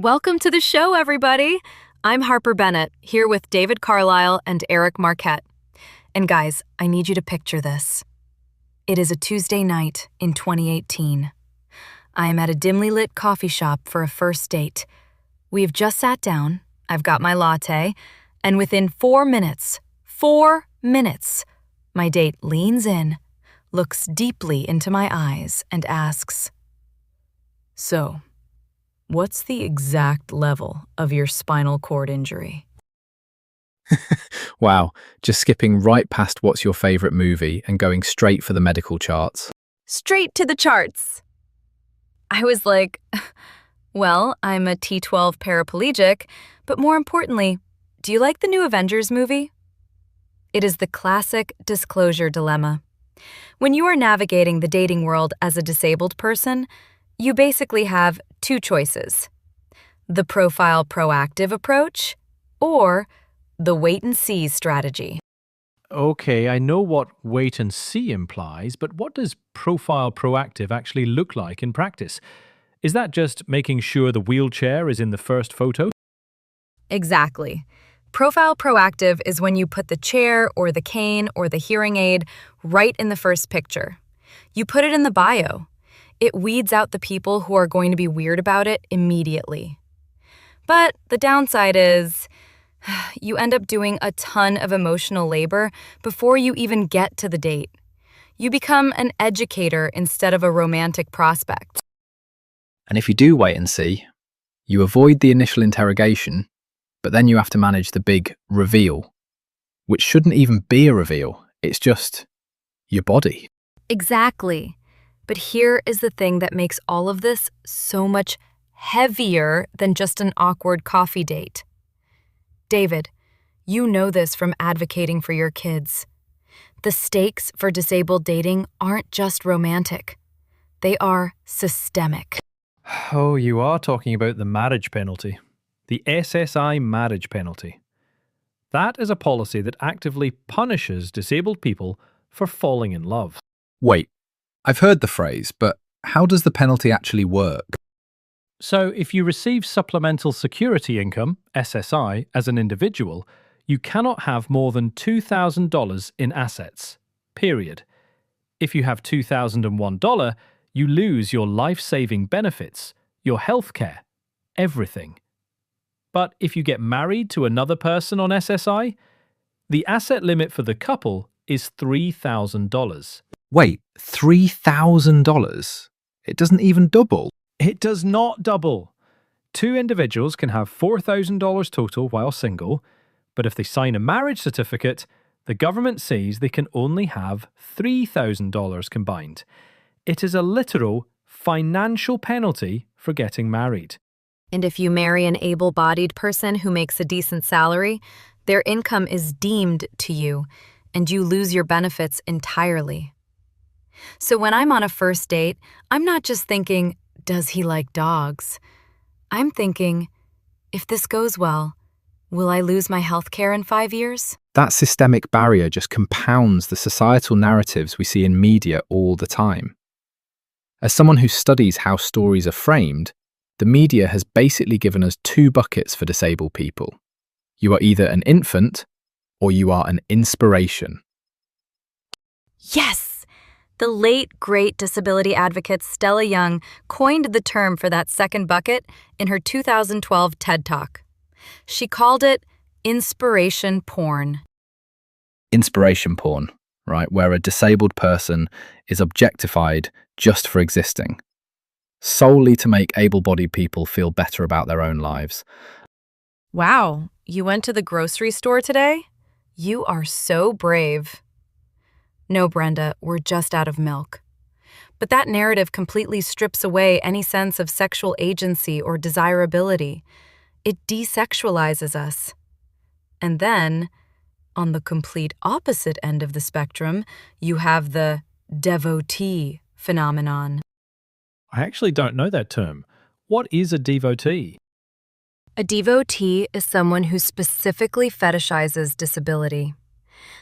Welcome to the show, everybody. I'm Harper Bennett, here with David Carlisle and Eric Marquette. And guys, I need you to picture this. It is a Tuesday night in 2018. I am at a dimly lit coffee shop for a first date. We've just sat down, I've got my latte, and within 4 minutes, my date leans in, looks deeply into my eyes, and asks, "So, what's the exact level of your spinal cord injury?" Wow, just skipping right past what's your favourite movie and going straight for the medical charts. Straight to the charts. I was like, well, I'm a T12 paraplegic, but more importantly, do you like the new Avengers movie? It is the classic disclosure dilemma. When you are navigating the dating world as a disabled person, you basically have two choices: the profile proactive approach or the wait and see strategy. Okay, I know what wait and see implies, but what does profile proactive actually look like in practice? Is that just making sure the wheelchair is in the first photo? Exactly. Profile proactive is when you put the chair or the cane or the hearing aid right in the first picture. You put it in the bio. It weeds out the people who are going to be weird about it immediately. But the downside is, you end up doing a ton of emotional labor before you even get to the date. You become an educator instead of a romantic prospect. And if you do wait and see, you avoid the initial interrogation, but then you have to manage the big reveal, which shouldn't even be a reveal, it's just your body. Exactly. But here is the thing that makes all of this so much heavier than just an awkward coffee date. David, you know this from advocating for your kids. The stakes for disabled dating aren't just romantic. They are systemic. Oh, you are talking about the marriage penalty. The SSI marriage penalty. That is a policy that actively punishes disabled people for falling in love. Wait, I've heard the phrase, but how does the penalty actually work? So, if you receive supplemental security income, SSI, as an individual, you cannot have more than $2,000 in assets, period. If you have $2,001, you lose your life-saving benefits, your healthcare, everything. But if you get married to another person on SSI, the asset limit for the couple is $3,000. Wait, $3,000? It doesn't even double. It does not double. Two individuals can have $4,000 total while single, but if they sign a marriage certificate, the government says they can only have $3,000 combined. It is a literal financial penalty for getting married. And if you marry an able-bodied person who makes a decent salary, their income is deemed to you, and you lose your benefits entirely. So when I'm on a first date, I'm not just thinking, does he like dogs? I'm thinking, if this goes well, will I lose my health care in 5 years? That systemic barrier just compounds the societal narratives we see in media all the time. As someone who studies how stories are framed, the media has basically given us two buckets for disabled people. You are either an infant or you are an inspiration. Yes! The late, great disability advocate Stella Young coined the term for that second bucket in her 2012 TED Talk. She called it inspiration porn. Inspiration porn, right? Where a disabled person is objectified just for existing, solely to make able-bodied people feel better about their own lives. Wow, you went to the grocery store today? You are so brave. No, Brenda, we're just out of milk. But that narrative completely strips away any sense of sexual agency or desirability. It desexualizes us. And then, on the complete opposite end of the spectrum, you have the devotee phenomenon. I actually don't know that term. What is a devotee? A devotee is someone who specifically fetishizes disability.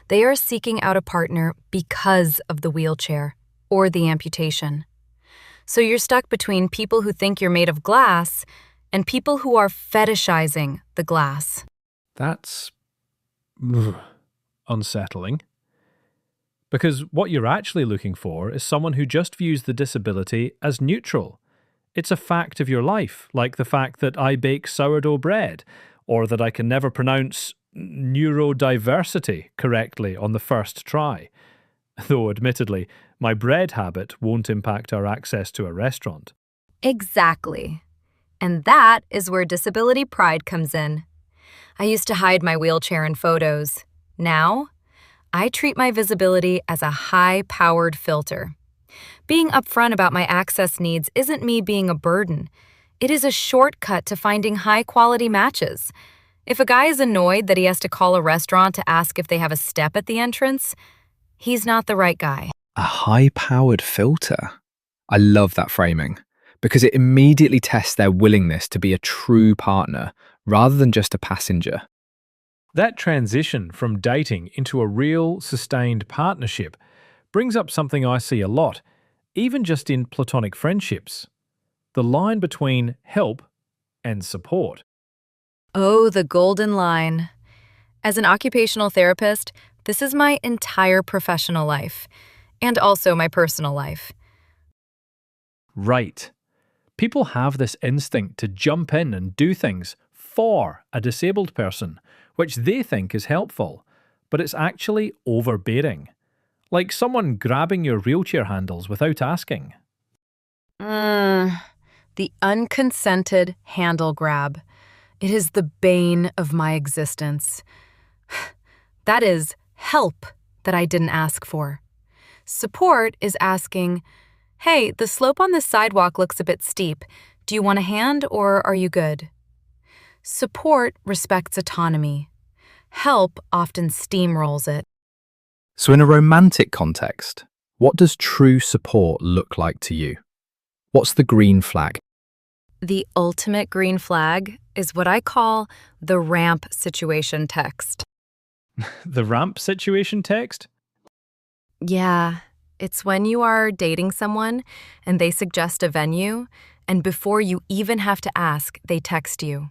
They are seeking out a partner because of the wheelchair or the amputation. So you're stuck between people who think you're made of glass and people who are fetishizing the glass. That's unsettling. Because what you're actually looking for is someone who just views the disability as neutral. It's a fact of your life, like the fact that I bake sourdough bread, or that I can never pronounce neurodiversity correctly on the first try. Though, admittedly, my bread habit won't impact our access to a restaurant. Exactly. And that is where disability pride comes in. I used to hide my wheelchair in photos. Now, I treat my visibility as a high-powered filter. Being upfront about my access needs isn't me being a burden. It is a shortcut to finding high-quality matches. If a guy is annoyed that he has to call a restaurant to ask if they have a step at the entrance, he's not the right guy. A high-powered filter? I love that framing, because it immediately tests their willingness to be a true partner rather than just a passenger. That transition from dating into a real, sustained partnership brings up something I see a lot, even just in platonic friendships. The line between help and support. Oh, the golden line. As an occupational therapist, this is my entire professional life, and also my personal life. Right. People have this instinct to jump in and do things for a disabled person, which they think is helpful, but it's actually overbearing. Like someone grabbing your wheelchair handles without asking. The unconsented handle grab. It is the bane of my existence. That is help that I didn't ask for. Support is asking, hey, the slope on this sidewalk looks a bit steep. Do you want a hand or are you good? Support respects autonomy. Help often steamrolls it. So in a romantic context, what does true support look like to you? What's the green flag? The ultimate green flag is what I call the ramp situation text. The ramp situation text? Yeah, it's when you are dating someone and they suggest a venue, and before you even have to ask, they text you.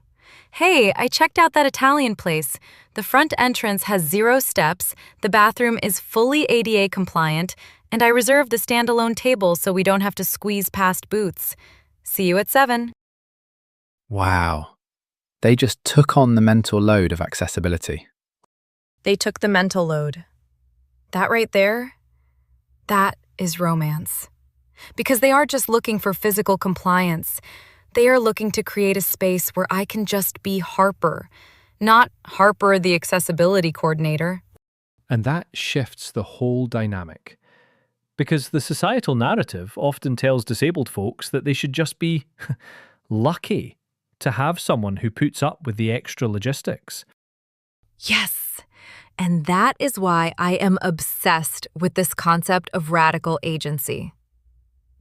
Hey, I checked out that Italian place. The front entrance has 0 steps, the bathroom is fully ADA compliant, and I reserved the standalone table so we don't have to squeeze past booths. See you at 7. Wow. They just took on the mental load of accessibility. They took the mental load. That right there, that is romance. Because they aren't just looking for physical compliance. They are looking to create a space where I can just be Harper, not Harper the accessibility coordinator. And that shifts the whole dynamic. Because the societal narrative often tells disabled folks that they should just be lucky to have someone who puts up with the extra logistics. Yes, and that is why I am obsessed with this concept of radical agency.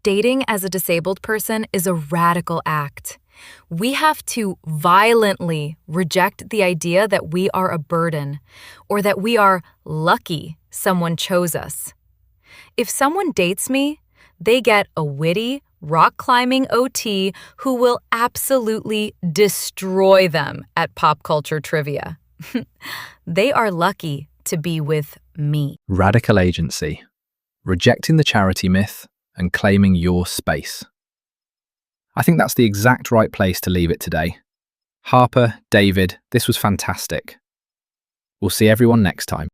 Dating as a disabled person is a radical act. We have to violently reject the idea that we are a burden or that we are lucky someone chose us. If someone dates me, they get a witty, rock-climbing OT who will absolutely destroy them at pop culture trivia. They are lucky to be with me. Radical agency. Rejecting the charity myth and claiming your space. I think that's the exact right place to leave it today. Harper, David, this was fantastic. We'll see everyone next time.